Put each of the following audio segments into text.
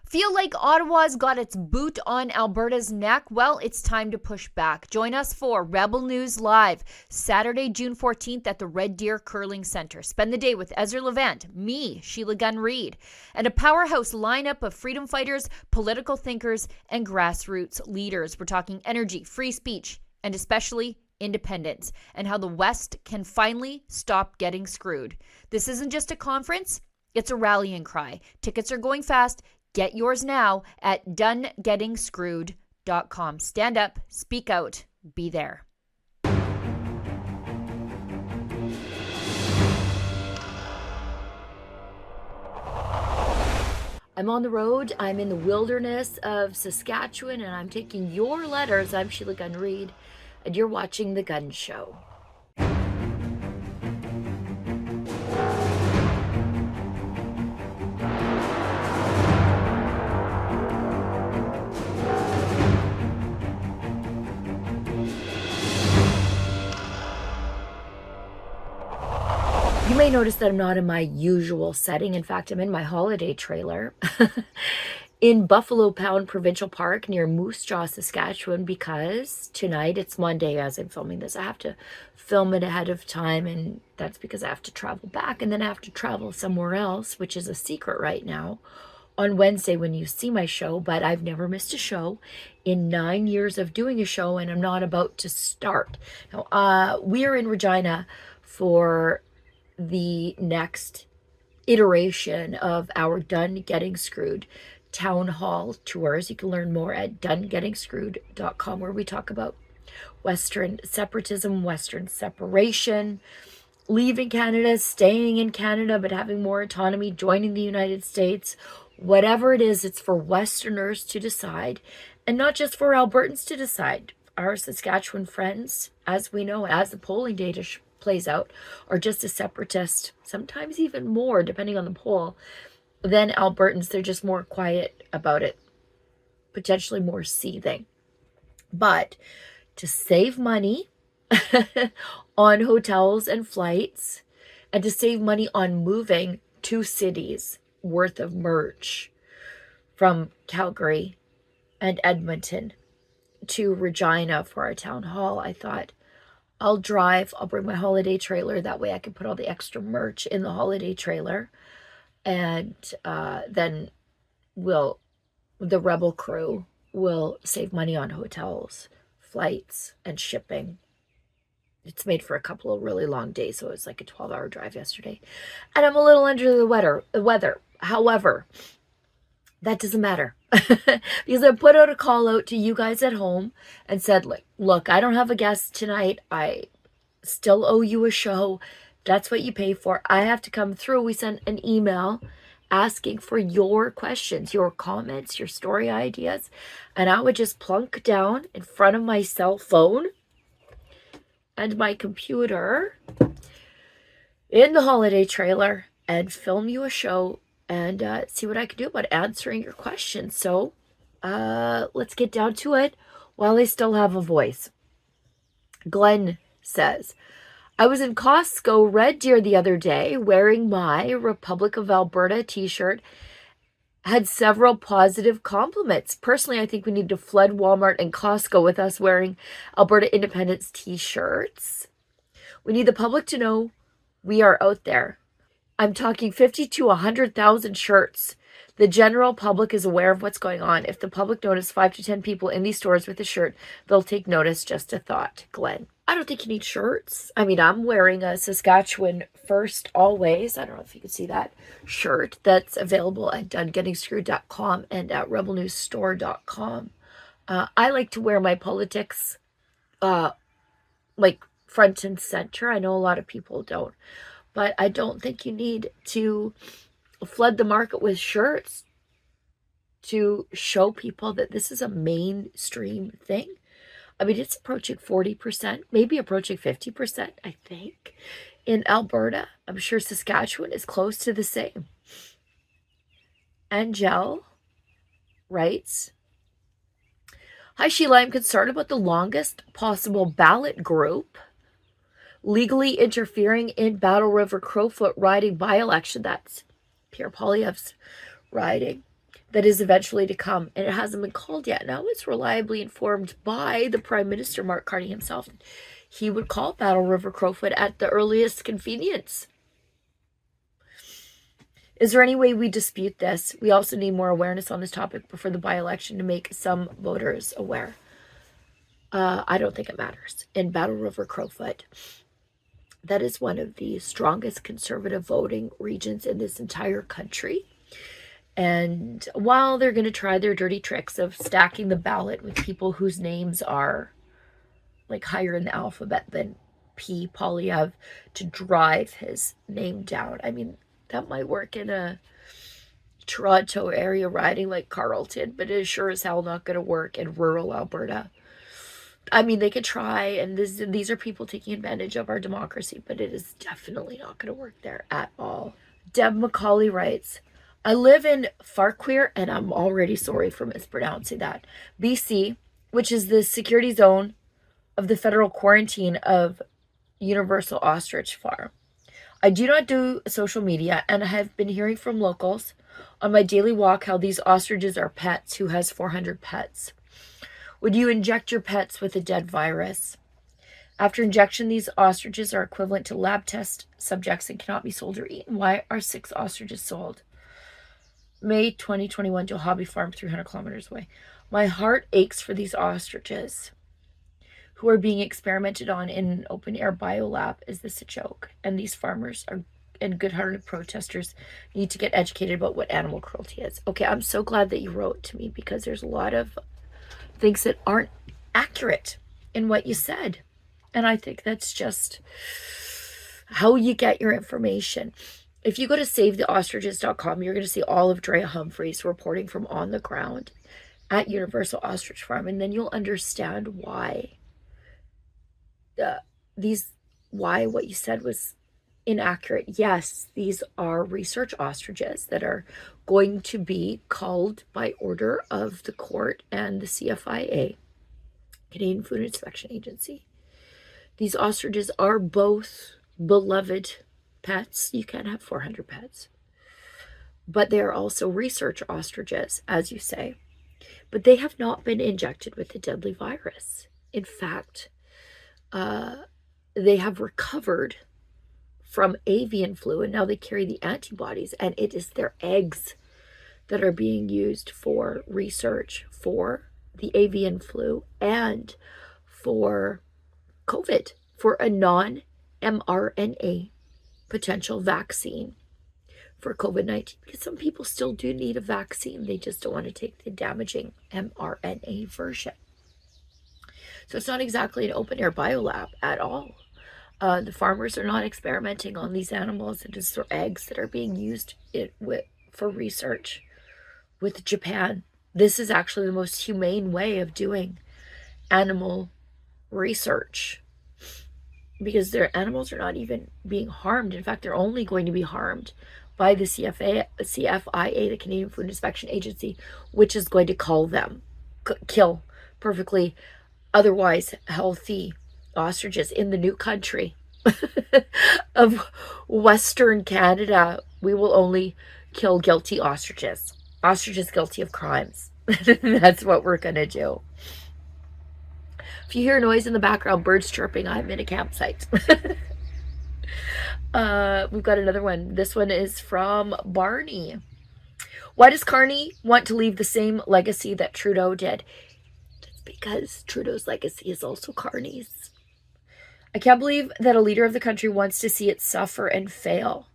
Feel like Ottawa's got its boot on Alberta's neck? Well, it's time to push back. Join us for Rebel News Live, Saturday, June 14th at the Red Deer Curling Center. Spend the day with Ezra Levant, me, Sheila Gunn Reid, and a powerhouse lineup of freedom fighters, political thinkers, and grassroots leaders. We're talking energy, free speech, and especially independence, and how the West can finally stop getting screwed. This isn't just a conference, it's a rallying cry. Tickets are going fast. Get yours now at donegettingscrewed.com. Stand up, speak out, be there. I'm on the road. I'm in the wilderness of Saskatchewan, and I'm taking your letters. I'm Sheila Gunn Reid, and you're watching The Gun Show. You may notice that I'm not in my usual setting. In fact, I'm in my holiday trailer in Buffalo Pound Provincial Park near Moose Jaw, Saskatchewan, because tonight, it's Monday as I'm filming this. I have to film it ahead of time, and that's because I have to travel back, and then I have to travel somewhere else, which is a secret right now, on Wednesday when you see my show. But I've never missed a show in 9 years of doing a show, and I'm not about to start. Now, we are in Regina for the next iteration of our Done Getting Screwed town hall tours. You can learn more at donegettingscrewed.com, where we talk about Western separatism, Western separation, leaving Canada, staying in Canada, but having more autonomy, joining the United States. Whatever it is, it's for Westerners to decide, and not just for Albertans to decide. Our Saskatchewan friends, as we know, as the polling data plays out, are just as separatist, sometimes even more, depending on the poll, than Albertans. They're just more quiet about it, potentially more seething. But to save money on hotels and flights, and to save money on moving 2 cities worth of merch from Calgary and Edmonton to Regina for our town hall, I thought, I'll bring my holiday trailer. That way I can put all the extra merch in the holiday trailer. And then the Rebel crew will save money on hotels, flights, and shipping. It's made for a couple of really long days, so it was like a 12-hour drive yesterday. And I'm a little under the weather. However, that doesn't matter. Because I put out a call out to you guys at home and said, look, I don't have a guest tonight. I still owe you a show. That's what you pay for. I have to come through. We sent an email asking for your questions, your comments, your story ideas. And I would just plunk down in front of my cell phone and my computer in the holiday trailer and film you a show and see what I can do about answering your questions. So let's get down to it while I still have a voice. Glenn says, I was in Costco Red Deer the other day wearing my Republic of Alberta t-shirt. Had several positive compliments. Personally, I think we need to flood Walmart and Costco with us wearing Alberta Independence t-shirts. We need the public to know we are out there. I'm talking 50 to 100,000 shirts. The general public is aware of what's going on. If the public notice 5 to 10 people in these stores with a shirt, they'll take notice. Just a thought, Glenn. I don't think you need shirts. I mean, I'm wearing a Saskatchewan First Always, I don't know if you can see that, shirt that's available at donegettingscrewed.com and at rebelnewsstore.com. I like to wear my politics like front and center. I know a lot of people don't. But I don't think you need to flood the market with shirts to show people that this is a mainstream thing. I mean, it's approaching 40%, maybe approaching 50%, I think, in Alberta. I'm sure Saskatchewan is close to the same. Angel writes, Hi, Sheila. I'm concerned about the longest possible ballot group legally interfering in Battle River Crowfoot riding by-election. That's Pierre Poilievre's riding. that is eventually to come, and it hasn't been called yet. Now it's reliably informed by the Prime Minister, Mark Carney himself. He would call Battle River Crowfoot at the earliest convenience. Is there any way we dispute this? We also need more awareness on this topic before the by-election to make some voters aware. I don't think it matters. In Battle River Crowfoot, that is one of the strongest conservative voting regions in this entire country. And while they're going to try their dirty tricks of stacking the ballot with people whose names are like higher in the alphabet than P. Polyev to drive his name down. I mean, that might work in a Toronto area riding like Carleton, but it is sure as hell not going to work in rural Alberta. I mean, they could try, and these are people taking advantage of our democracy, but it is definitely not going to work there at all. Deb McCauley writes, I live in Farquhar, and I'm already sorry for mispronouncing that, BC, which is the security zone of the federal quarantine of Universal Ostrich Farm. I do not do social media, and I have been hearing from locals on my daily walk how these ostriches are pets. Who has 400 pets? Would you inject your pets with a dead virus? After injection, these ostriches are equivalent to lab test subjects and cannot be sold or eaten. Why are 6 ostriches sold? May 2021 to a hobby farm 300 kilometers away. My heart aches for these ostriches who are being experimented on in an open-air biolab. Is this a joke? And these farmers and good-hearted protesters need to get educated about what animal cruelty is. Okay, I'm so glad that you wrote to me, because there's a lot of things that aren't accurate in what you said. And I think that's just how you get your information. If you go to savetheostriches.com, you're going to see all of Drea Humphreys reporting from on the ground at Universal Ostrich Farm, and then you'll understand why why what you said was inaccurate. Yes, these are research ostriches that are going to be culled by order of the court and the CFIA, Canadian Food Inspection Agency. These ostriches are both beloved pets. You can't have 400 pets. But they are also research ostriches, as you say. But they have not been injected with the deadly virus. In fact, they have recovered from avian flu, and now they carry the antibodies, and it is their eggs that are being used for research for the avian flu and for COVID, for a non-mRNA potential vaccine for COVID-19, because some people still do need a vaccine. They just don't want to take the damaging mRNA version. So it's not exactly an open-air biolab at all. The farmers are not experimenting on these animals. It is their eggs that are being used for research with Japan. This is actually the most humane way of doing animal research, because their animals are not even being harmed. In fact, they're only going to be harmed by the CFIA, the Canadian Food Inspection Agency, which is going to kill perfectly otherwise healthy ostriches in the new country of Western Canada. We will only kill guilty ostriches guilty of crimes. That's what we're gonna do. If you hear noise in the background, birds chirping, I'm in a campsite. We've got another one. This one is from Barney. Why does Carney want to leave the same legacy that Trudeau did? It's because Trudeau's legacy is also Carney's. I can't believe that a leader of the country wants to see it suffer and fail.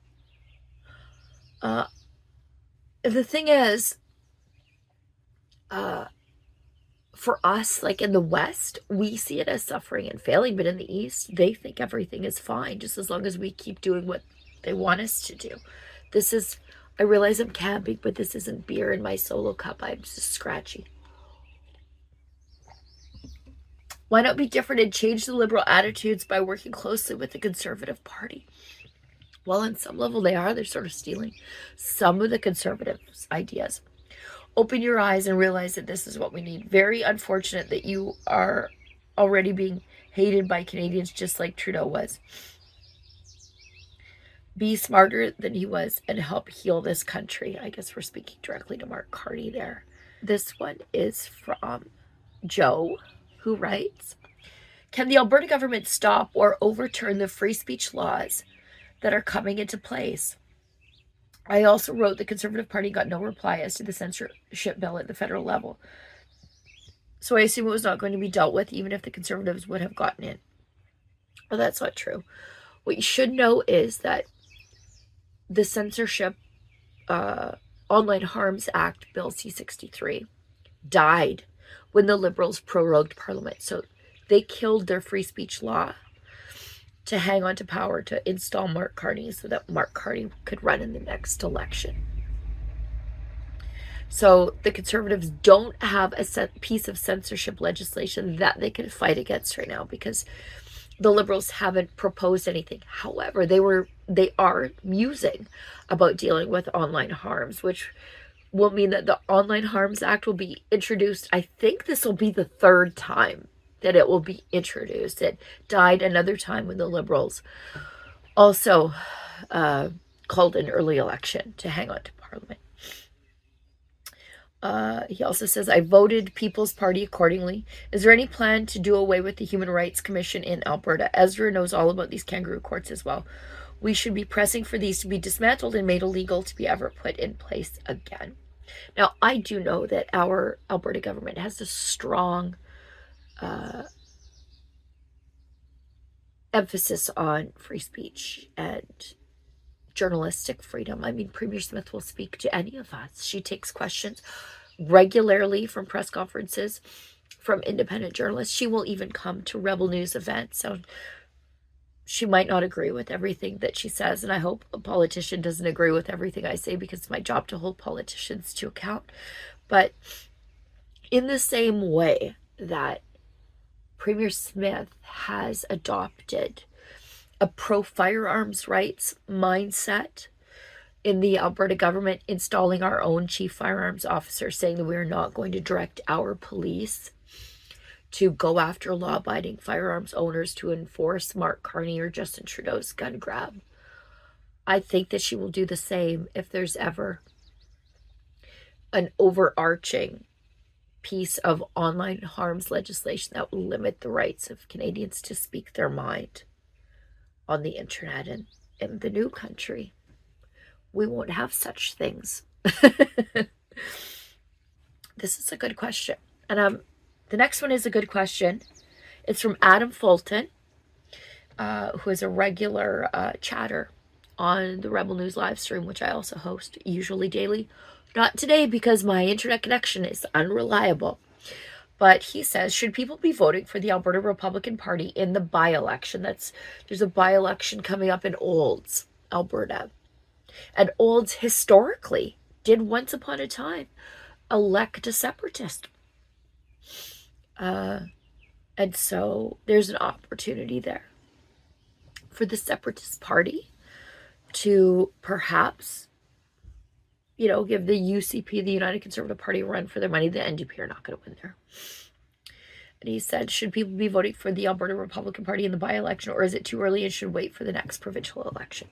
The thing is, for us, like in the West, we see it as suffering and failing, but in the East, they think everything is fine, just as long as we keep doing what they want us to do. I realize I'm camping, but this isn't beer in my solo cup. I'm just scratchy. Why not be different and change the Liberal attitudes by working closely with the Conservative Party? Well, on some level they are. They're sort of stealing some of the Conservatives' ideas. Open your eyes and realize that this is what we need. Very unfortunate that you are already being hated by Canadians just like Trudeau was. be smarter than he was and help heal this country. I guess we're speaking directly to Mark Carney there. This one is from Joe, who writes, can the Alberta government stop or overturn the free speech laws that are coming into place? I also wrote the Conservative Party got no reply as to the censorship bill at the federal level. So I assume it was not going to be dealt with, even if the Conservatives would have gotten in. Well, that's not true. What you should know is that the Censorship Online Harms Act, Bill C-63, died when the Liberals prorogued Parliament. So they killed their free speech law to hang on to power, to install Mark Carney so that Mark Carney could run in the next election. So the Conservatives don't have a piece of censorship legislation that they can fight against right now because the Liberals haven't proposed anything. However, they are musing about dealing with online harms, which will mean that the Online Harms Act will be introduced. I think this will be the third time that it will be introduced. It died another time when the Liberals also called an early election to hang on to Parliament. He also says, I voted People's Party accordingly. Is there any plan to do away with the Human Rights Commission in Alberta? Ezra knows all about these kangaroo courts as well. We should be pressing for these to be dismantled and made illegal to be ever put in place again. Now, I do know that our Alberta government has a strong emphasis on free speech and journalistic freedom. I mean, Premier Smith will speak to any of us. She takes questions regularly from press conferences from independent journalists. She will even come to Rebel News events. So she might not agree with everything that she says, and I hope a politician doesn't agree with everything I say because it's my job to hold politicians to account. But in the same way that Premier Smith has adopted a pro-firearms rights mindset in the Alberta government, installing our own chief firearms officer, saying that we're not going to direct our police to go after law-abiding firearms owners to enforce Mark Carney or Justin Trudeau's gun grab. I think that she will do the same if there's ever an overarching piece of online harms legislation that will limit the rights of Canadians to speak their mind on the internet and in the new country. We won't have such things. This is a good question. And the next one is a good question. It's from Adam Fulton, who is a regular chatter on the Rebel News live stream, which I also host usually daily. Not today because my internet connection is unreliable. But he says, should people be voting for the Alberta Republican Party in the by-election? There's a by-election coming up in Olds, Alberta. And Olds historically did once upon a time elect a separatist. And so there's an opportunity there for the Separatist Party to perhaps, give the UCP, the United Conservative Party, a run for their money. The NDP are not going to win there. And he said, should people be voting for the Alberta Republican Party in the by-election, or is it too early and should wait for the next provincial election?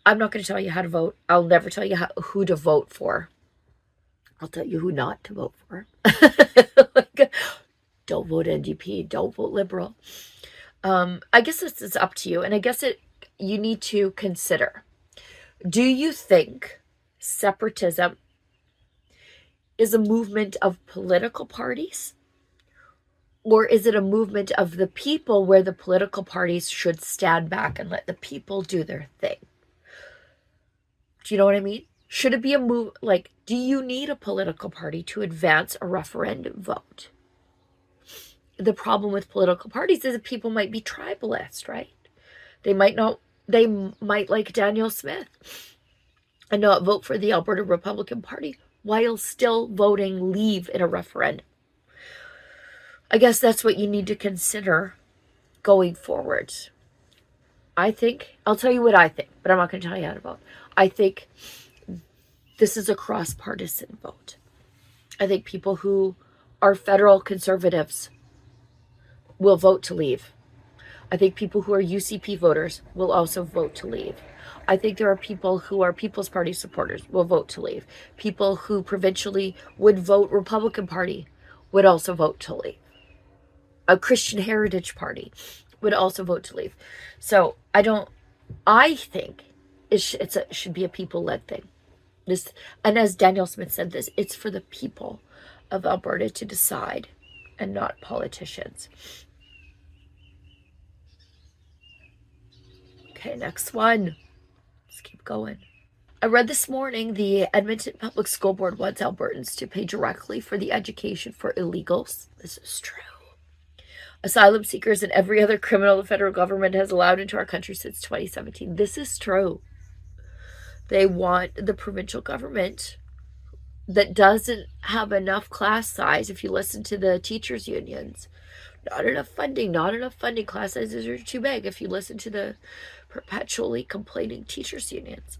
I'm not going to tell you how to vote. I'll never tell you who to vote for. I'll tell you who not to vote for. Don't vote NDP. Don't vote Liberal. I guess this is up to you. And I guess you need to consider. Do you think separatism is a movement of political parties? Or is it a movement of the people where the political parties should stand back and let the people do their thing? Do you know what I mean? Should it be a move, do you need a political party to advance a referendum vote? The problem with political parties is that people might be tribalist, right? They might like Daniel Smith and not vote for the Alberta Republican Party while still voting leave in a referendum. I guess that's what you need to consider going forward. I'll tell you what I think, but I'm not going to tell you how to vote. I think this is a cross-partisan vote. I think people who are federal conservatives will vote to leave. I think people who are UCP voters will also vote to leave. I think there are people who are People's Party supporters will vote to leave. People who provincially would vote Republican Party would also vote to leave. A Christian Heritage Party would also vote to leave. So I think it should be a people-led thing. And as Daniel Smith said this, it's for the people of Alberta to decide and not politicians. Okay, next one. Let's keep going. I read this morning the Edmonton Public School Board wants Albertans to pay directly for the education for illegals. This is true. Asylum seekers and every other criminal the federal government has allowed into our country since 2017. This is true. They want the provincial government that doesn't have enough class size. If you listen to the teachers' unions, not enough funding, class sizes are too big. If you listen to the perpetually complaining teachers' unions,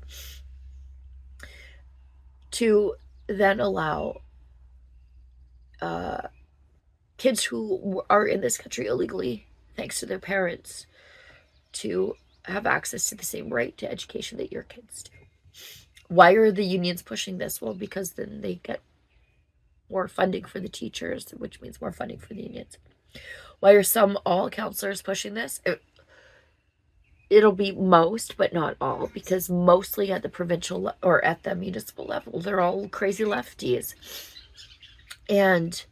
to then allow kids who are in this country illegally, thanks to their parents, to have access to the same right to education that your kids do. Why are the unions pushing this? Well, because then they get more funding for the teachers, which means more funding for the unions. Why are all counselors pushing this? It'll be most, but not all, because mostly at the provincial or at the municipal level, they're all crazy lefties. And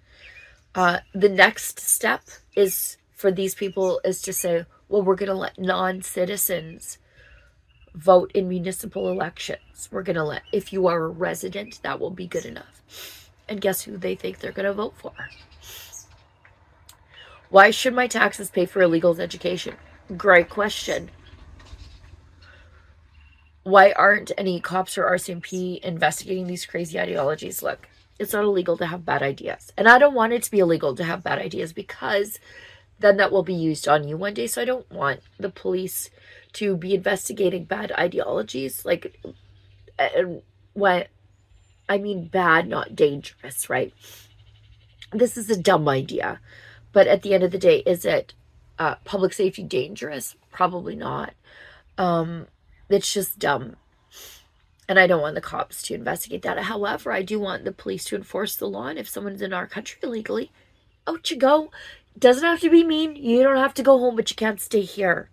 the next step is for these people is to say, well, we're going to let non-citizens vote in municipal elections. We're going to let, if you are a resident, that will be good enough. And guess who they think they're going to vote for? Why should my taxes pay for illegals' education? Great question. Why aren't any cops or RCMP investigating these crazy ideologies? Look, it's not illegal to have bad ideas. And I don't want it to be illegal to have bad ideas, because then that will be used on you one day. So I don't want the police to be investigating bad ideologies. Like, what I mean, bad, not dangerous, right? This is a dumb idea. But at the end of the day, is it public safety dangerous? Probably not. It's just dumb. And I don't want the cops to investigate that. However, I do want the police to enforce the law. And if someone's in our country illegally, out you go. It doesn't have to be mean. You don't have to go home, but you can't stay here.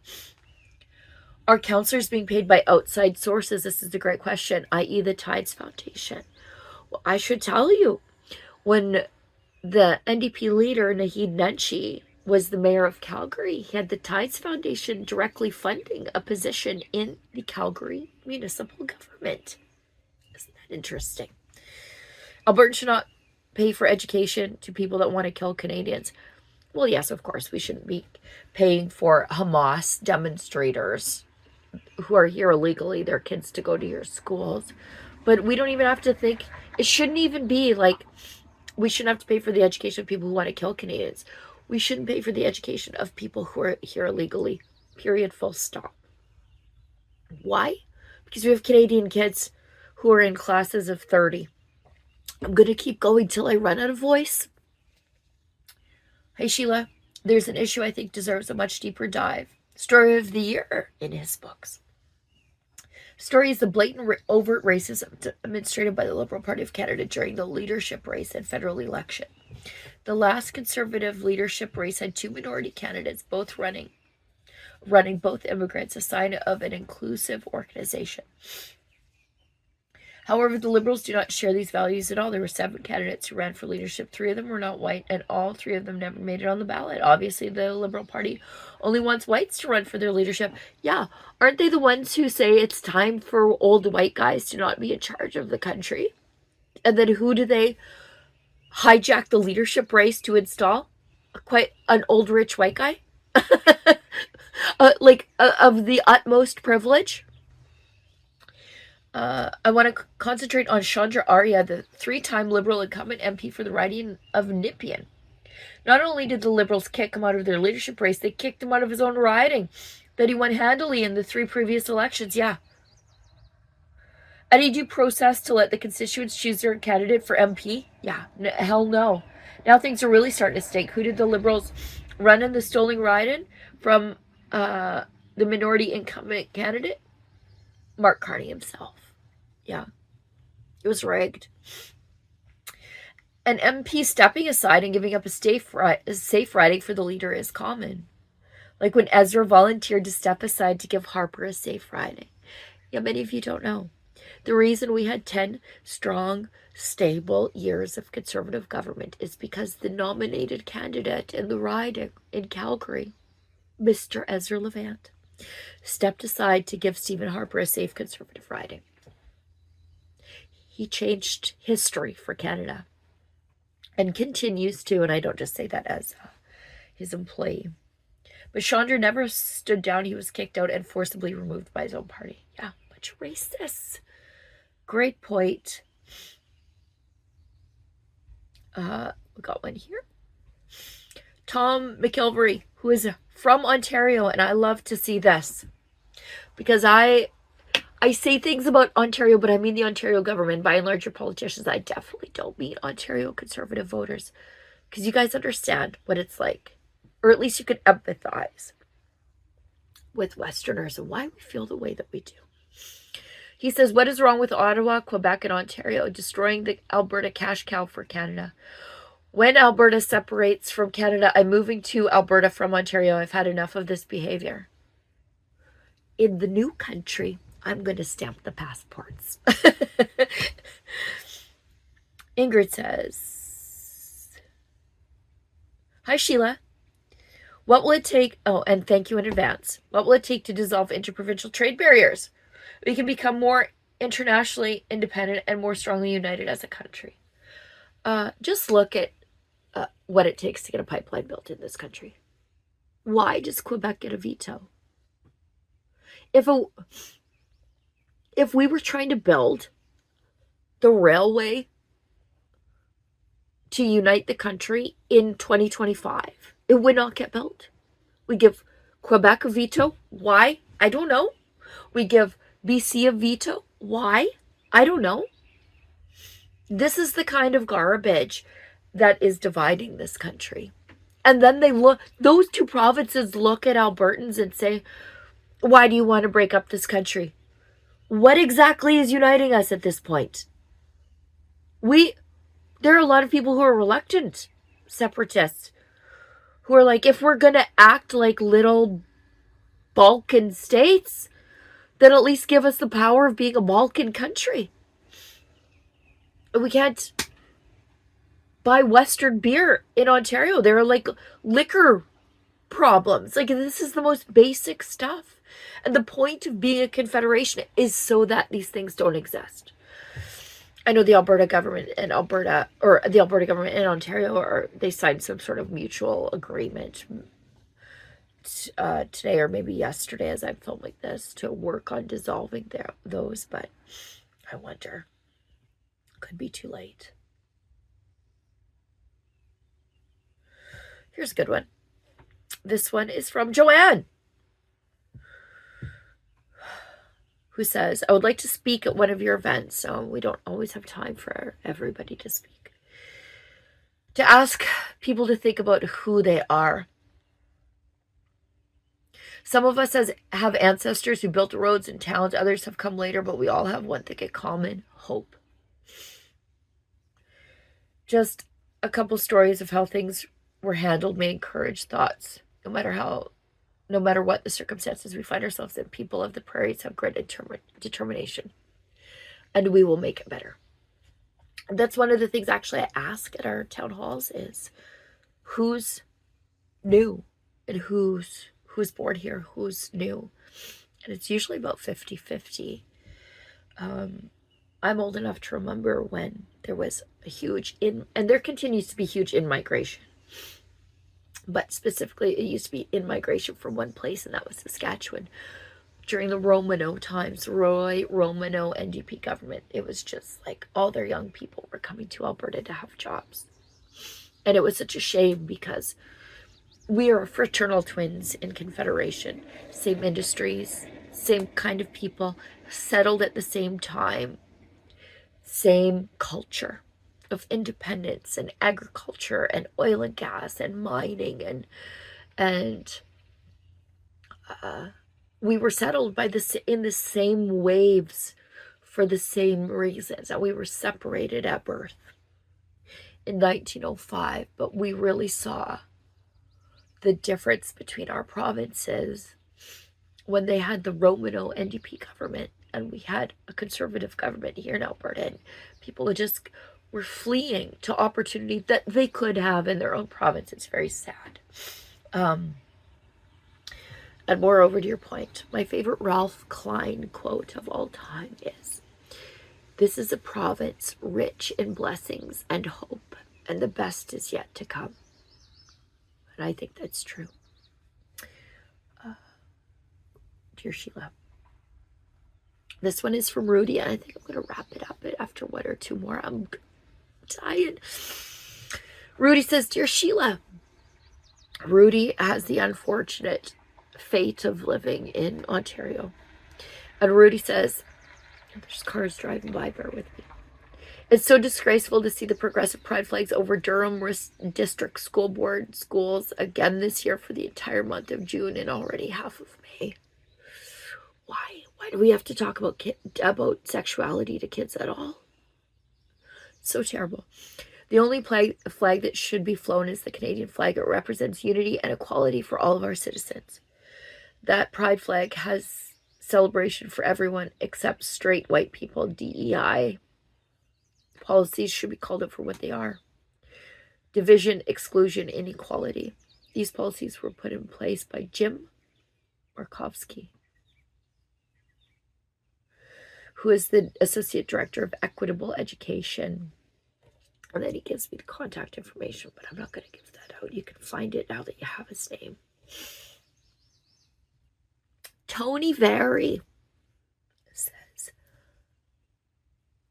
Are counselors being paid by outside sources? This is a great question, i.e. the Tides Foundation. Well, I should tell you, when the NDP leader, Naheed Nenshi, was the mayor of Calgary, he had the Tides Foundation directly funding a position in the Calgary municipal government. Isn't that interesting? Alberta should not pay for education to people that want to kill Canadians. Well, yes, of course, we shouldn't be paying for Hamas demonstrators who are here illegally, their kids to go to your schools. But we don't even have to think, it shouldn't even be like, we shouldn't have to pay for the education of people who want to kill Canadians. We shouldn't pay for the education of people who are here illegally. Period. Full stop. Why? Because we have Canadian kids who are in classes of 30. I'm going to keep going till I run out of voice. Hey, Sheila. There's an issue I think deserves a much deeper dive. Story of the year in his books. Story is the blatant overt racism demonstrated by the Liberal Party of Canada during the leadership race and federal election. The last Conservative leadership race had two minority candidates, both running both immigrants, a sign of an inclusive organization. However, the Liberals do not share these values at all. There were 7 candidates who ran for leadership. 3 of them were not white, and all 3 of them never made it on the ballot. Obviously, the Liberal Party only wants whites to run for their leadership. Yeah, aren't they the ones who say it's time for old white guys to not be in charge of the country? And then who do they hijack the leadership race to install? Quite an old rich white guy? Of the utmost privilege? I want to concentrate on Chandra Arya, the 3-time Liberal incumbent MP for the riding of Nepean. Not only did the Liberals kick him out of their leadership race, they kicked him out of his own riding that he won handily in the 3 previous elections. Yeah. Any due process to let the constituents choose their candidate for MP? Yeah. Hell no. Now things are really starting to stink. Who did the Liberals run in the stolen riding? From the minority incumbent candidate, Mark Carney himself. Yeah, it was rigged. An MP stepping aside and giving up a safe riding for the leader is common. Like when Ezra volunteered to step aside to give Harper a safe riding. Yeah, many of you don't know. The reason we had 10 strong, stable years of Conservative government is because the nominated candidate in the riding in Calgary, Mr. Ezra Levant, stepped aside to give Stephen Harper a safe Conservative riding. He changed history for Canada and continues to, and I don't just say that as his employee. But Chandra never stood down. He was kicked out and forcibly removed by his own party. Yeah, bunch of racists. Great point. We got one here. Tom McIlvery, who is from Ontario, and I love to see this because I say things about Ontario, but I mean the Ontario government. By and large, your politicians, I definitely don't mean Ontario Conservative voters, because you guys understand what it's like, or at least you can empathize with Westerners and why we feel the way that we do. He says, what is wrong with Ottawa, Quebec, and Ontario destroying the Alberta cash cow for Canada? When Alberta separates from Canada, I'm moving to Alberta from Ontario. I've had enough of this behavior. In the new country, I'm going to stamp the passports. Ingrid says, hi, Sheila. What will it take? Oh, and thank you in advance. What will it take to dissolve interprovincial trade barriers? We can become more internationally independent and more strongly united as a country. Just look at what it takes to get a pipeline built in this country. Why does Quebec get a veto? If we were trying to build the railway to unite the country in 2025, it would not get built. We give Quebec a veto. Why? I don't know. We give BC a veto. Why? I don't know. This is the kind of garbage that is dividing this country. And then those two provinces look at Albertans and say, why do you want to break up this country? What exactly is uniting us at this point? There are a lot of people who are reluctant separatists who are like, if we're going to act like little Balkan states, then at least give us the power of being a Balkan country. We can't buy Western beer in Ontario. There are like liquor problems. Like, this is the most basic stuff. And the point of being a confederation is so that these things don't exist. I know the Alberta government and Ontario, they signed some sort of mutual agreement today or maybe yesterday as I'm filming this to work on dissolving those, but I wonder, could be too late. Here's a good one. This one is from Joanne, who says, I would like to speak at one of your events. So we don't always have time for everybody to speak. To ask people to think about who they are. Some of us have ancestors who built roads and towns. Others have come later, but we all have one thing in common: hope. Just a couple stories of how things were handled may encourage thoughts. No matter what the circumstances we find ourselves in, people of the prairies have great determination, and we will make it better. And that's one of the things actually I ask at our town halls is, who's new and who's born here, who's new? And it's usually about 50-50. I'm old enough to remember when there was a huge and there continues to be huge in-migration. But specifically, it used to be in-migration from one place, and that was Saskatchewan. During the Romano times, Roy Romano NDP government, it was just like all their young people were coming to Alberta to have jobs. And it was such a shame because we are fraternal twins in Confederation. Same industries, same kind of people, settled at the same time, same culture of independence and agriculture and oil and gas and mining and we were settled by this in the same waves for the same reasons, and we were separated at birth in 1905, but we really saw the difference between our provinces when they had the Romano NDP government and we had a conservative government here in Alberta, and people just were fleeing to opportunity that they could have in their own province. It's very sad. And moreover, to your point, my favorite Ralph Klein quote of all time is, "This is a province rich in blessings and hope, and the best is yet to come." And I think that's true. Dear Sheila. This one is from Rudy, and I think I'm going to wrap it up after one or two more. I'm dying. Rudy says, "Dear Sheila," Rudy has the unfortunate fate of living in Ontario. And Rudy says, there's cars driving by, bear with me. "It's so disgraceful to see the progressive pride flags over Durham District School Board schools again this year for the entire month of June and already half of May. Why? Why do we have to talk about sexuality to kids at all? So terrible. The only flag that should be flown is the Canadian flag. It represents unity and equality for all of our citizens. That pride flag has celebration for everyone except straight white people. DEI policies should be called out for what they are. Division, exclusion, inequality. These policies were put in place by Jim Markovsky, who is the Associate Director of Equitable Education." And then he gives me the contact information, but I'm not going to give that out. You can find it now that you have his name. Tony Vary says,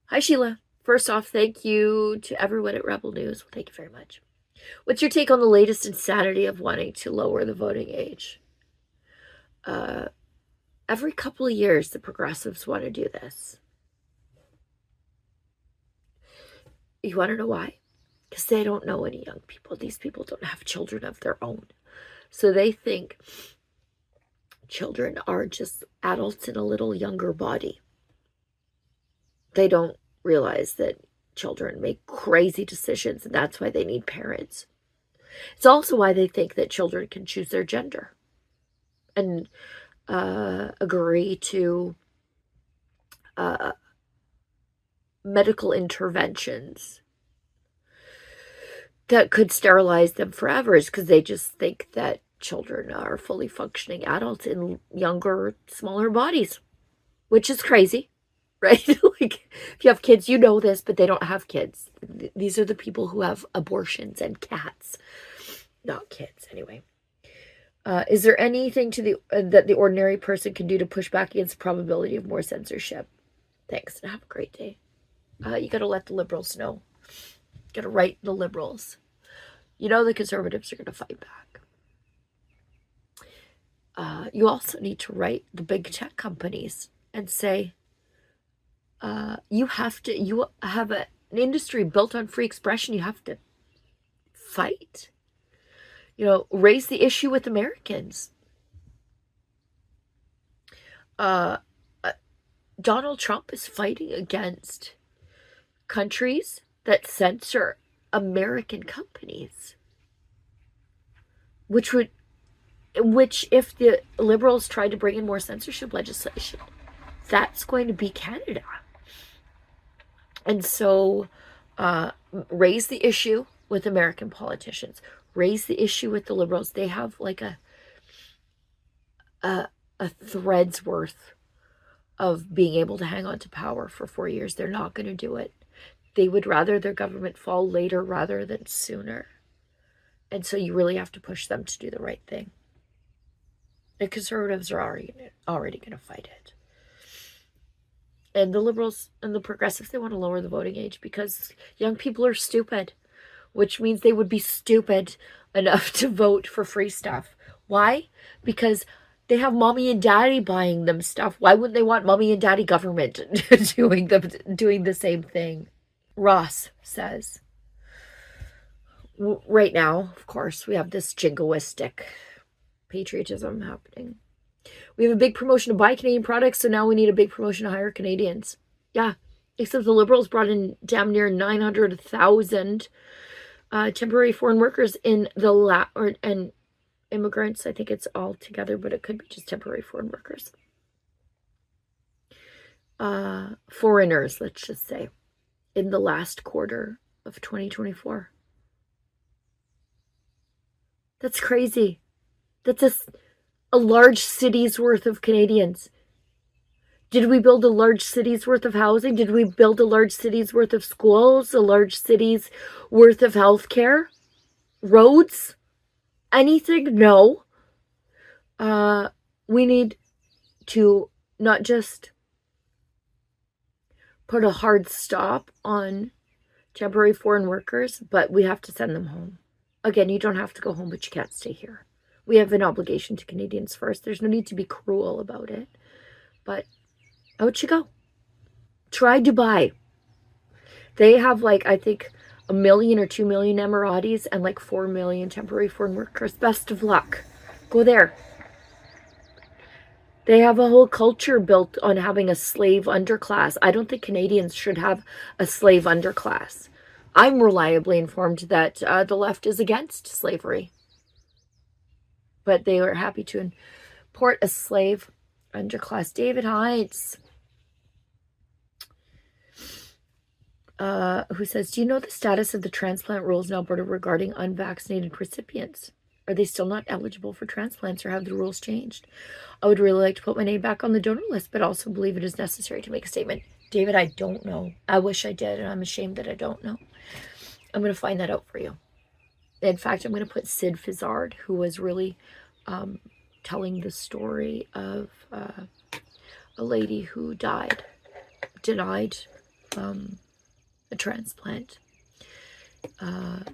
"Hi, Sheila. First off, thank you to everyone at Rebel News." Well, thank you very much. "What's your take on the latest insanity of wanting to lower the voting age? Every couple of years, the progressives want to do this. You want to know why? Because they don't know any young people. These people don't have children of their own. So they think children are just adults in a little younger body. They don't realize that children make crazy decisions, and that's why they need parents. It's also why they think that children can choose their gender and agree to medical interventions that could sterilize them forever, is because they just think that children are fully functioning adults in younger, smaller bodies, which is crazy, right? Like, if you have kids, you know this, but they don't have kids. These are the people who have abortions and cats, not kids. Anyway, is there anything that the ordinary person can do to push back against the probability of more censorship? Thanks, and have a great day." You got to let the Liberals know. You got to write the Liberals. You know the Conservatives are going to fight back. You also need to write the big tech companies and say, you have an industry built on free expression. You have to fight. Raise the issue with Americans. Donald Trump is fighting against countries that censor American companies, which if the Liberals tried to bring in more censorship legislation, that's going to be Canada. And so raise the issue with American politicians. Raise the issue with the Liberals. They have like a thread's worth of being able to hang on to power for 4 years. They're not going to do it. They would rather their government fall later rather than sooner. And so you really have to push them to do the right thing. The Conservatives are already going to fight it. And the Liberals and the Progressives, they want to lower the voting age because young people are stupid, which means they would be stupid enough to vote for free stuff. Why? Because they have mommy and daddy buying them stuff. Why wouldn't they want mommy and daddy government doing the same thing? Ross says, right now, of course, we have this jingoistic patriotism happening. We have a big promotion to buy Canadian products, so now we need a big promotion to hire Canadians. Yeah, except the Liberals brought in damn near 900,000 temporary foreign workers in the and immigrants. I think it's all together, but it could be just temporary foreign workers. Foreigners, let's just say, in the last quarter of 2024. That's crazy. That's a large city's worth of Canadians. Did we build a large city's worth of housing? Did we build a large city's worth of schools? A large city's worth of healthcare? Roads? Anything? No. We need to not just put a hard stop on temporary foreign workers, but we have to send them home. Again, you don't have to go home, but you can't stay here. We have an obligation to Canadians first. There's no need to be cruel about it. But out you go. Try Dubai. They have like, I think, 1 million or 2 million Emiratis and like 4 million temporary foreign workers. Best of luck. Go there. They have a whole culture built on having a slave underclass. I don't think Canadians should have a slave underclass. I'm reliably informed that the left is against slavery. But they were happy to import a slave underclass. David Hines, who says, do you know the status of the transplant rules in Alberta regarding unvaccinated recipients? Are they still not eligible for transplants, or have the rules changed? I would really like to put my name back on the donor list, but also believe it is necessary to make a statement. David, I don't know. I wish I did, and I'm ashamed that I don't know. I'm going to find that out for you. In fact, I'm going to put Sid Fizzard, who was really telling the story of a lady who denied a transplant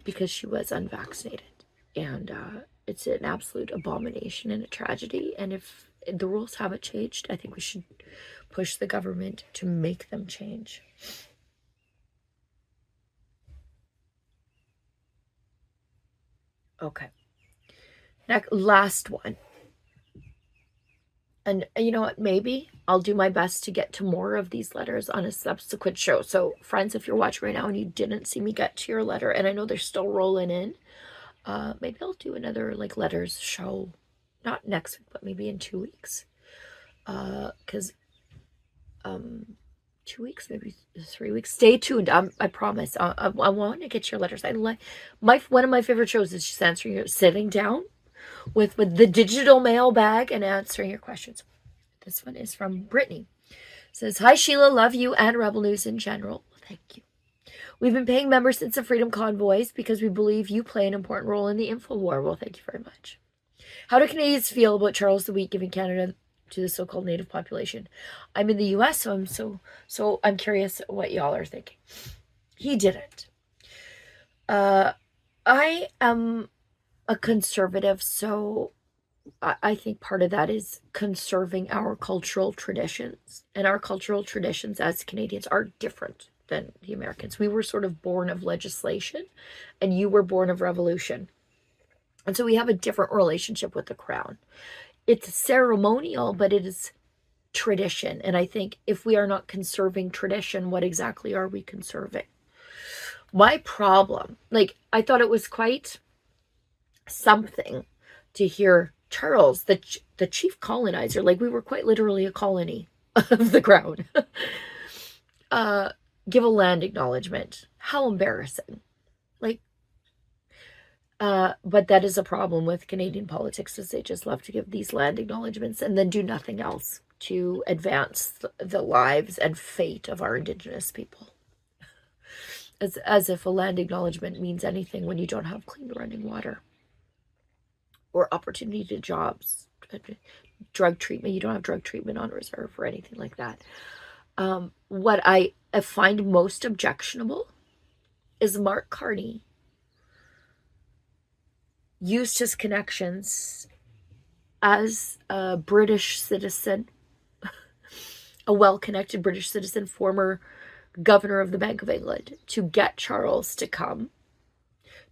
because she was unvaccinated. And it's an absolute abomination and a tragedy. And if the rules haven't changed, I think we should push the government to make them change. Okay. Next, last one. And you know what? Maybe I'll do my best to get to more of these letters on a subsequent show. So, friends, if you're watching right now and you didn't see me get to your letter, and I know they're still rolling in, maybe I'll do another like letters show, not next week, but maybe in 2 weeks. Because 2 weeks, maybe 3 weeks. Stay tuned. I promise. I want to get your letters. I like one of my favorite shows is just answering your sitting down with the digital mail bag and answering your questions. This one is from Brittany. It says, hi Sheila, love you and Rebel News in general. Well, thank you. We've been paying members since the Freedom Convoys because we believe you play an important role in the info war. Well, thank you very much. How do Canadians feel about Charles the Weak giving Canada to the so-called native population? I'm in the US, so I'm curious what y'all are thinking. He didn't. I am a conservative, so I think part of that is conserving our cultural traditions. And our cultural traditions as Canadians are different than the Americans. We were sort of born of legislation, and you were born of revolution. And so we have a different relationship with the crown. It's ceremonial, but it is tradition. And I think if we are not conserving tradition, what exactly are we conserving? My problem, like, I thought it was quite something to hear Charles, the chief colonizer, like we were quite literally a colony of the crown, give a land acknowledgement. How embarrassing. Like, but that is a problem with Canadian politics, is they just love to give these land acknowledgements and then do nothing else to advance the lives and fate of our Indigenous people. As if a land acknowledgement means anything when you don't have clean running water or opportunity to jobs, drug treatment. You don't have drug treatment on reserve or anything like that. What I find most objectionable is Mark Carney used his connections as a British citizen, a well-connected British citizen, former governor of the Bank of England, to get Charles to come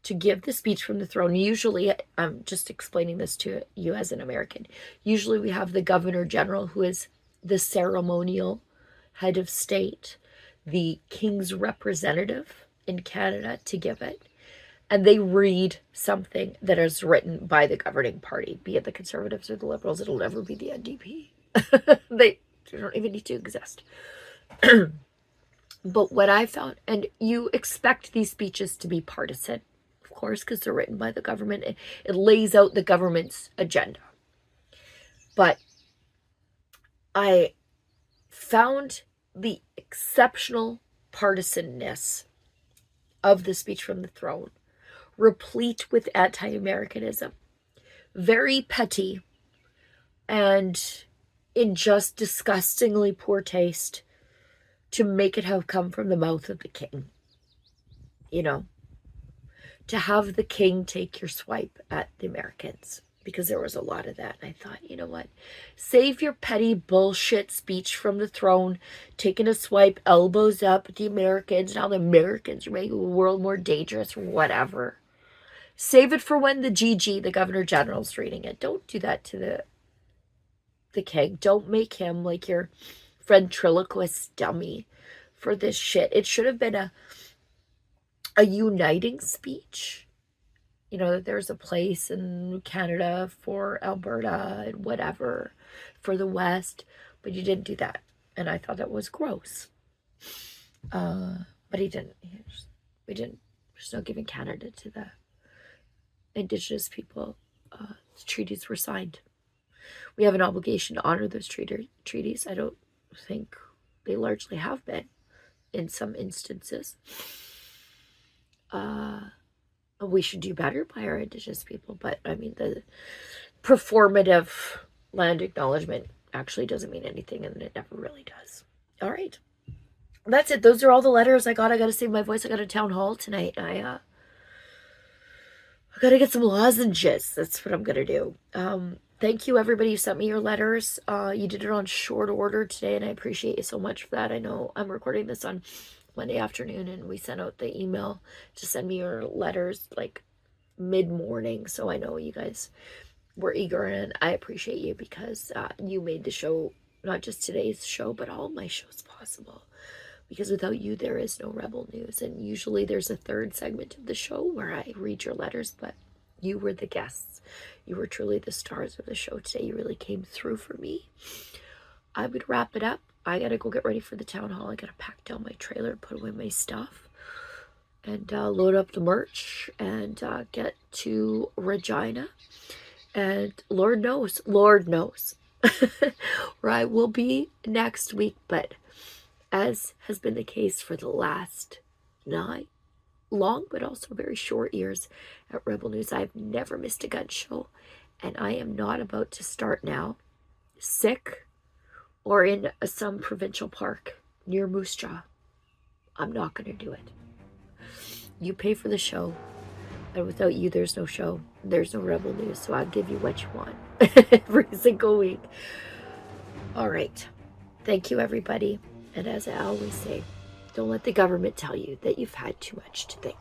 to give the speech from the throne. Usually, I'm just explaining this to you as an American. Usually we have the Governor General, who is the ceremonial head of state, the King's representative in Canada, to give it. And they read something that is written by the governing party, be it the Conservatives or the Liberals. It'll never be the NDP. They don't even need to exist. But what I found, and you expect these speeches to be partisan, of course, because they're written by the government. It lays out the government's agenda. But I found the exceptional partisanness of the speech from the throne replete with anti-Americanism, very petty, and in just disgustingly poor taste to make it have come from the mouth of the king. You know, to have the king take your swipe at the Americans, because there was a lot of that. And I thought, you know what? Save your petty bullshit speech from the throne, taking a swipe, elbows up at the Americans, and how the Americans are making the world more dangerous or whatever. Save it for when the GG, the Governor General's reading it. Don't do that to the king. Don't make him like your ventriloquist dummy for this shit. It should have been a uniting speech. You know, that there's a place in Canada for Alberta and whatever for the West, but you didn't do that. And I thought that was gross. But he didn't. There's no giving Canada to the Indigenous people. The treaties were signed. We have an obligation to honor those treaties. I don't think they largely have been in some instances. We should do better by our Indigenous people, but I mean, the performative land acknowledgement actually doesn't mean anything, and it never really does. All right, that's it. Those are all the letters I got. I got to save my voice. I got a town hall tonight. I got to get some lozenges. That's what I'm gonna do. Thank you, everybody who sent me your letters. You did it on short order today, and I appreciate you so much for that. I know I'm recording this on Monday afternoon, and we sent out the email to send me your letters like mid-morning, so I know you guys were eager, and I appreciate you, because you made the show, not just today's show, but all my shows possible, because without you there is no Rebel News. And usually there's a third segment of the show where I read your letters, but you were the guests. You were truly the stars of the show today. You really came through for me. I would wrap it up. I gotta go get ready for the town hall. I gotta pack down my trailer, put away my stuff, and load up the merch, and get to Regina. And Lord knows where I will be next week. But as has been the case for the last 9 long but also very short years at Rebel News, I've never missed a gun show, and I am not about to start now sick or in some provincial park near Moose Jaw. I'm not going to do it. You pay for the show, and without you, there's no show. There's no Rebel News, so I'll give you what you want every single week. All right. Thank you, everybody. And as I always say, don't let the government tell you that you've had too much to think.